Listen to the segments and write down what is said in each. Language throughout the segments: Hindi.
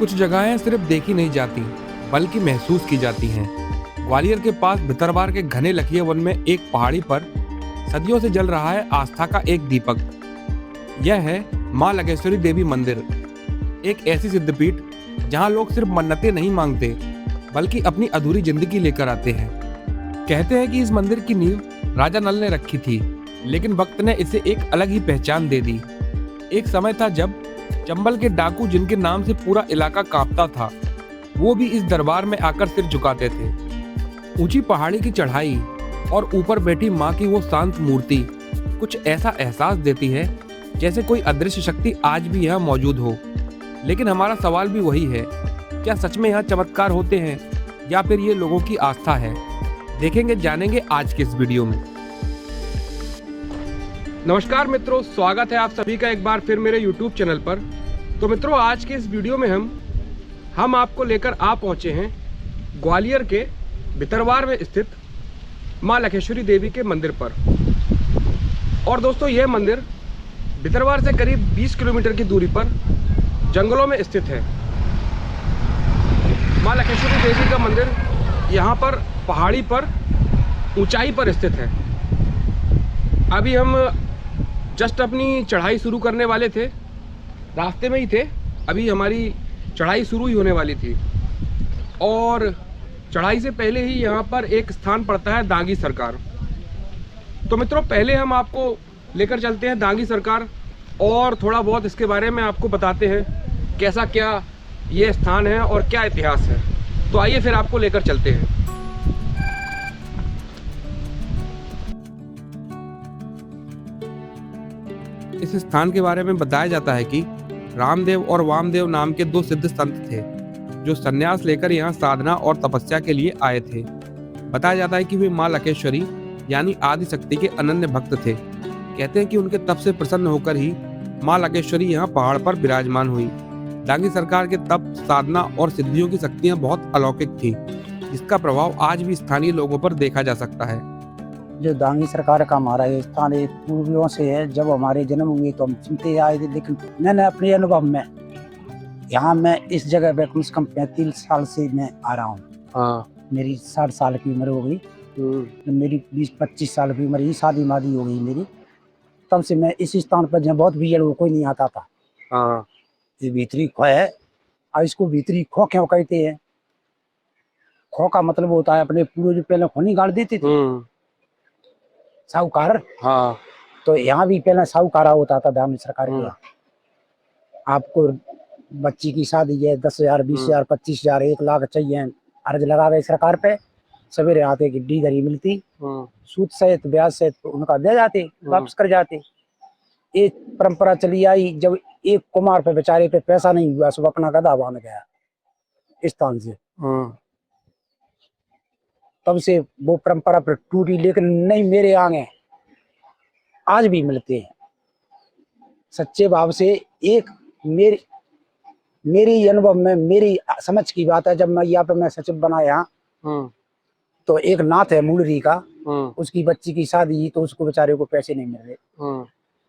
कुछ जगहें सिर्फ देखी नहीं जाती बल्कि महसूस की जाती हैं। ग्वालियर के पास भितरवार के घने लखिए वन में एक पहाड़ी पर सदियों से जल रहा है आस्था का एक दीपक। यह है मां लकेश्वरी देवी मंदिर, एक ऐसी सिद्धपीठ जहां लोग सिर्फ मन्नतें नहीं मांगते बल्कि अपनी अधूरी जिंदगी लेकर आते हैं। कहते हैं कि इस मंदिर की नींव राजा नल ने रखी थी, लेकिन वक्त ने इसे एक अलग ही पहचान दे दी। एक समय था जब चंबल के डाकू, जिनके नाम से पूरा इलाका कांपता था, वो भी इस दरबार में आकर सिर झुकाते थे। ऊंची पहाड़ी की चढ़ाई और ऊपर बैठी माँ की वो शांत मूर्ति कुछ ऐसा एहसास देती है जैसे कोई अदृश्य शक्ति आज भी यहाँ मौजूद हो। लेकिन हमारा सवाल भी वही है, क्या सच में यहाँ चमत्कार होते हैं या फिर ये लोगों की आस्था है? देखेंगे, जानेंगे आज के इस वीडियो में। नमस्कार मित्रों, स्वागत है आप सभी का एक बार फिर मेरे YouTube चैनल पर। तो मित्रों, आज के इस वीडियो में हम आपको लेकर आ पहुंचे हैं ग्वालियर के भितरवार में स्थित मां लकेश्वरी देवी के मंदिर पर। और दोस्तों, यह मंदिर भितरवार से करीब 20 किलोमीटर की दूरी पर जंगलों में स्थित है। मां लकेश्वरी देवी का मंदिर यहाँ पर पहाड़ी पर ऊंचाई पर स्थित है। अभी हम जस्ट अपनी चढ़ाई शुरू करने वाले थे, रास्ते में ही थे। अभी हमारी चढ़ाई शुरू ही होने वाली थी और चढ़ाई से पहले ही यहाँ पर एक स्थान पड़ता है दांगी सरकार। तो मित्रों, पहले हम आपको लेकर चलते हैं दांगी सरकार और थोड़ा बहुत इसके बारे में आपको बताते हैं कैसा क्या ये स्थान है और क्या इतिहास है। तो आइए फिर आपको लेकर चलते हैं। इस स्थान के बारे में बताया जाता है कि रामदेव और वामदेव नाम के दो सिद्ध संत थे जो संन्यास लेकर यहाँ साधना और तपस्या के लिए आए थे। बताया जाता है कि वे मां लकेश्वरी यानी आदि शक्ति के अनन्य भक्त थे। कहते हैं कि उनके तप से प्रसन्न होकर ही मां लकेश्वरी यहाँ पहाड़ पर विराजमान हुई। दांगी सरकार के तप, साधना और सिद्धियों की शक्तियां बहुत अलौकिक थी, जिसका प्रभाव आज भी स्थानीय लोगों पर देखा जा सकता है। जो दांगी सरकार का हमारा ये स्थान एक पूर्वियों से है। जब हमारे जन्म हुए तो हम सुनते आए थे, लेकिन मैंने अपने अनुभव में यहाँ मैं इस जगह पे कम से कम 35 साल से मैं आ रहा हूँ। मेरी 60 साल की उम्र हो गई, मेरी 20-25 साल की उम्र ही शादी मादी हो गई मेरी। तब से मैं इस स्थान पर जहाँ बहुत भीड़ कोई नहीं आता था। ये भीतरी खो है, और इसको भीतरी खो क्यों कहते हैं? खो का मतलब होता है अपने पूर्वज पहले खोनी गाड़ देते थे, साहूकार। हाँ, तो यहाँ भी पहले साहूकारा होता था दांगी सरकार के। आपको बच्ची की शादी है, 10,000, 20,000, 25,000, 1 लाख चाहिए, अर्ज लगा गए सरकार पे। सवेरे आते की डी धरी मिलती, सूद सहित ब्याज सहित उनका दे जाते, वापस कर जाते। एक परंपरा चली आई। जब एक कुमार पे बेचारे पे पैसा नहीं हुआ, सब अपना गधा बांध गया इस स्थान से। तब से वो परंपरा पर टूटी, लेकिन नहीं, मेरे आगे आज भी मिलते हैं सच्चे भाव से। एक मेरी अनुभव में, मेरी समझ की बात है। जब मैं यहाँ पे मैं सचिव बनाया तो एक नाथ है मूलरी का, उसकी बच्ची की शादी, तो उसको बेचारे को पैसे नहीं मिल रहे।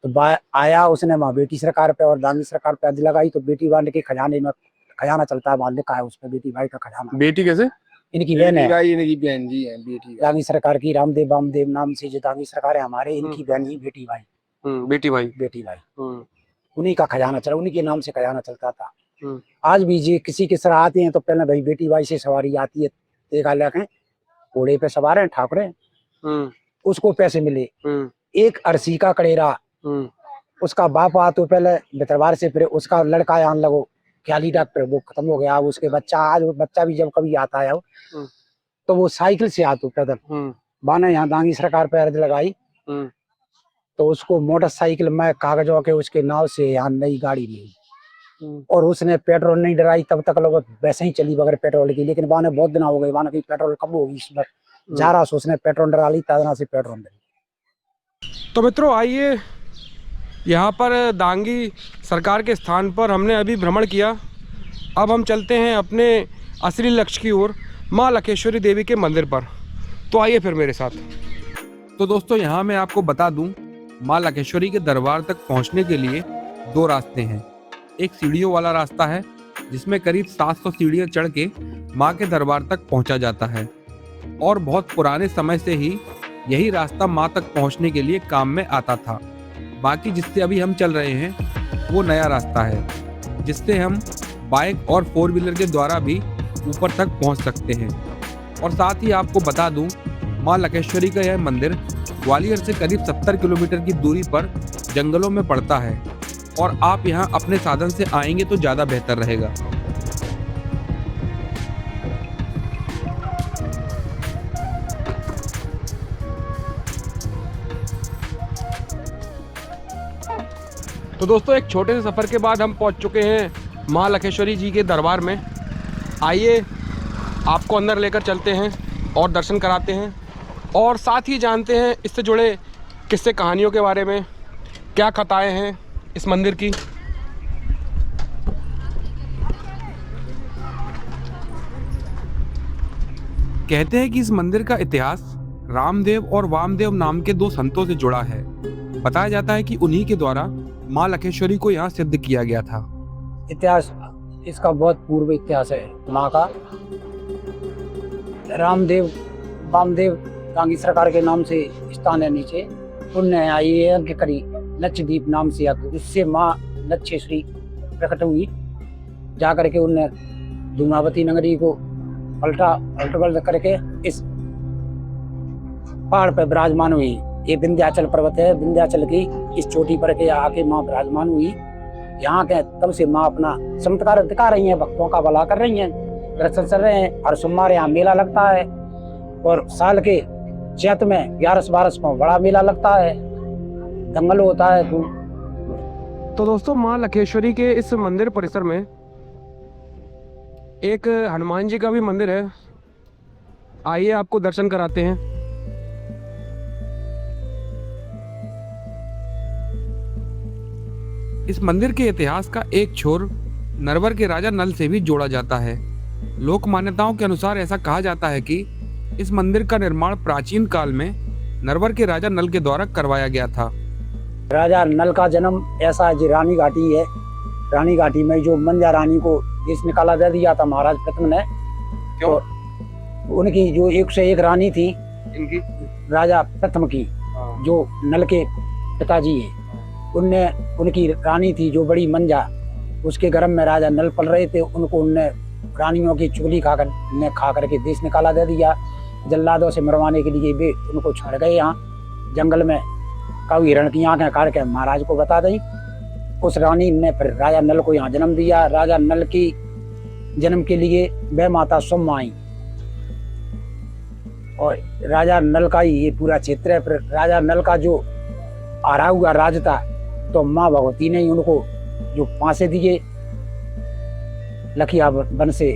तो आया उसने वहाँ बेटी सरकार पे और दांगी सरकार पे अर्जी लगाई। तो बेटी वाले के खजाने में खजाना चलता है, वहाँ लिखा है उस पर बेटी भाई का खजाना। बेटी कैसे? इनकी बहन है, इनकी बहन जी है बेटी। दांगी सरकार की रामदेव वामदेव नाम से जो दांगी सरकार है हमारे, इनकी बहन ही बेटी भाई। बेटी भाई उन्हीं का खजाना चला, उन्हीं के नाम से खजाना चलता था। आज भी जी किसी के सर आते हैं तो पहले भाई बेटी भाई से सवारी आती है, देखा लेके घोड़े पे सवार है ठाकुर, उसको पैसे मिले। एक अरसी का कड़ेरा, उसका बाप आ तो पहले भितरवार से, फिर उसका लड़का आने लगो ख्याली डॉक्टर, वो खत्म हो गया। उसके बच्चा, आज वो बच्चा भी जब कभी आता है तो वो साइकिल से आता पैदल। बाने यहाँ दांगी सरकार पे अर्ज लगाई तो उसको मोटरसाइकिल में कागजों के उसके नाव से यहाँ नई गाड़ी मिली। और उसने पेट्रोल नहीं डराई, तब तक लोग वैसे ही चली बगैर पेट्रोल की। लेकिन बाने बहुत दिन हो गए, बाने की पेट्रोल कब होगी इस बार जा रहा, सो उसने पेट्रोल डरा ली, ताजना से पेट्रोल डरी। तो मित्रों, आइए, यहाँ पर दांगी सरकार के स्थान पर हमने अभी भ्रमण किया। अब हम चलते हैं अपने असली लक्ष्य की ओर, मां लकेश्वरी देवी के मंदिर पर। तो आइए फिर मेरे साथ। तो दोस्तों, यहाँ मैं आपको बता दूं, मां लकेश्वरी के दरबार तक पहुँचने के लिए 2 रास्ते हैं। एक सीढ़ियों वाला रास्ता है जिसमें करीब 700 सीढ़ियां चढ़ के माँ के दरबार तक पहुंचा जाता है। और बहुत पुराने समय से ही यही रास्ता माँ तक पहुंचने के लिए काम में आता था। बाकी जिससे अभी हम चल रहे हैं वो नया रास्ता है, जिससे हम बाइक और 4 व्हीलर के द्वारा भी ऊपर तक पहुंच सकते हैं। और साथ ही आपको बता दूं, माँ लखेश्वरी का यह मंदिर ग्वालियर से करीब 70 किलोमीटर की दूरी पर जंगलों में पड़ता है और आप यहाँ अपने साधन से आएंगे तो ज़्यादा बेहतर रहेगा। तो दोस्तों, एक छोटे से सफ़र के बाद हम पहुँच चुके हैं माँ लखेश्वरी जी के दरबार में। आइए आपको अंदर लेकर चलते हैं और दर्शन कराते हैं और साथ ही जानते हैं इससे जुड़े किस्से कहानियों के बारे में, क्या कथाएं हैं इस मंदिर की। कहते हैं कि इस मंदिर का इतिहास रामदेव और वामदेव नाम के 2 संतों से जुड़ा है। बताया जाता है कि उन्हीं के द्वारा माँ लखेश्वरी को यहाँ सिद्ध किया गया था। इतिहास इसका बहुत पूर्व इतिहास है। माँ का रामदेव वामदेव गांगी सरकार के नाम से स्थान है नीचे। उनने आई के करीब लक्षद्वीप नाम से उससे माँ लक्षेश्वरी प्रकट हुई। जाकर के उनने धूमावती नगरी को पलट करके इस पहाड़ पर विराजमान हुई। ये विंध्याचल पर्वत है, विंध्याचल की इस चोटी पर के आके माँ विराजमान हुई। यहाँ के तब से माँ अपना चमत्कार दिखा रही हैं, भक्तों का भला कर रही हैं, दर्शन चल रहे हैं। और सोमवार यहाँ मेला लगता है और साल के चैत में 11-12 को बड़ा मेला लगता है, दंगल होता है। तो दोस्तों, माँ लखेश्वरी के इस मंदिर परिसर में एक हनुमान जी का भी मंदिर है। आइए आपको दर्शन कराते हैं। इस मंदिर के इतिहास का एक छोर नरवर के राजा नल से भी जोड़ा जाता है। लोक मान्यताओं के अनुसार ऐसा कहा जाता है कि इस मंदिर का निर्माण प्राचीन काल में नरवर के राजा नल के द्वारा करवाया गया था। राजा नल का जन्म ऐसा है, रानी घाटी है। रानी घाटी में जो मंजा रानी को देश निकाला दे दिया था महाराज प्रथम ने। क्यों? तो उनकी जो 101 रानी थी, इनकी राजा प्रथम की, जो नल के पिताजी है, उनने उनकी रानी थी जो बड़ी मंजा, उसके गर्भ में राजा नल पल रहे थे। उनको उनने रानियों की चुगली खा करके देश निकाला दे दिया। जल्लादों से मरवाने के लिए वे उनको छोड़ गए। यहाँ जंगल में कभी हिरण की आंखें काट के महाराज को बता दी। उस रानी ने फिर राजा नल को यहाँ जन्म दिया। राजा नल की जन्म के लिए वह माता सोम आई और राजा नल का ही ये पूरा क्षेत्र है। फिर राजा नल का जो हारा हुआ राज था, तो माँ भगवती ने उनको जो फांसे दिए लखिया वन से,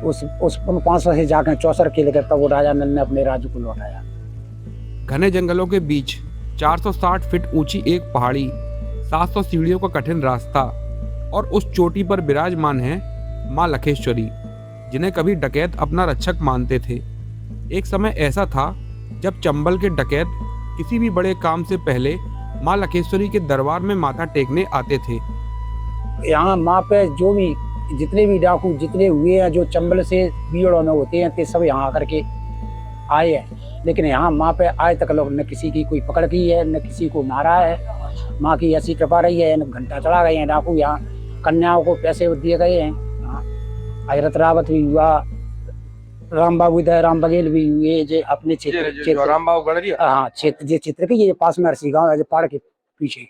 उस 500 से जाकर 64 किले तक वो राजा नल ने अपने राज्य को लौटाया। घने जंगलों के बीच 460 फीट ऊंची एक पहाड़ी, 700 सीढ़ियों का कठिन रास्ता और उस चोटी पर विराजमान है माँ लखेश्वरी, जिन्हें कभी डकैत अपना रक्षक मानते थे। एक समय ऐसा था जब चंबल के डकैत किसी भी बड़े काम से पहले माँ लखेश्वरी के दरबार में माथा टेकने आते थे। यहाँ माँ पे जो भी जितने भी डाकू जितने हुए हैं, जो चंबल से बीड़ों में होते हैं, ते सब यहाँ आकर के आए हैं। लेकिन यहाँ माँ पे आज तक लोग न किसी की कोई पकड़ की है, न किसी को मारा है। माँ की ऐसी कृपा रही है, न घंटा चढ़ा गए हैं डाकू। यहाँ कन्याओं को पैसे दिए गए हैं। हजरत रावत भी हुआ, राम बाबू राम बघेल भी हुए, जो अपने क्षेत्र राम बाबू गणरिया, हाँ क्षेत्र के ये पास में हरसी गाँव है, जो पहाड़ के पीछे।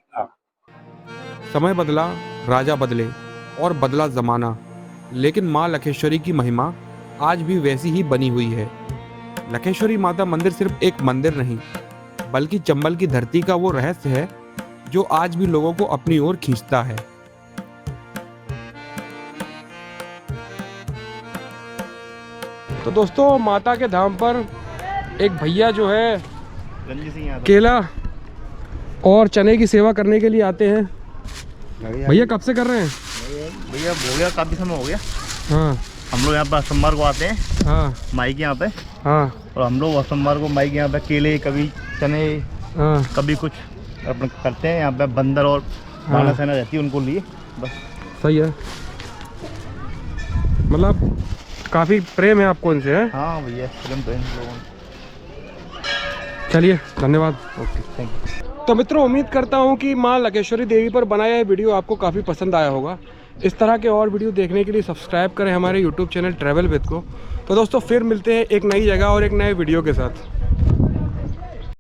समय बदला, राजा बदले और बदला जमाना, लेकिन माँ लखेश्वरी की महिमा आज भी वैसी ही बनी हुई है। लखेश्वरी माता मंदिर सिर्फ एक मंदिर नहीं, बल्कि चंबल की धरती का वो रहस्य है जो आज भी लोगों को अपनी ओर खींचता है। तो दोस्तों, माता के धाम पर एक भैया जो है केला और चने की सेवा करने के लिए आते हैं। भैया कब से कर रहे हैं? भैया हो गया, काफी समय हो गया। हाँ, हम लोग यहाँ पर सोमवार को आते हैं। हाँ, माई के यहाँ पे। हाँ, और हम लोग सोमवार को माई के यहाँ पे केले, कभी चने, हाँ, कभी कुछ अपन करते हैं। यहाँ पे बंदर और बाना सेना रहती है, उनको लिए बस। सही है। मतलब काफ़ी प्रेम है आपको इनसे, है? हाँ भैया, प्रेम तो इन लोगों। चलिए, धन्यवाद। Okay, thank you. तो मित्रों, उम्मीद करता हूँ कि माँ लकेश्वरी देवी पर बनाया यह वीडियो आपको काफ़ी पसंद आया होगा। इस तरह के और वीडियो देखने के लिए सब्सक्राइब करें हमारे यूट्यूब चैनल ट्रैवल विद को। तो दोस्तों, फिर मिलते हैं एक नई जगह और एक नए वीडियो के साथ।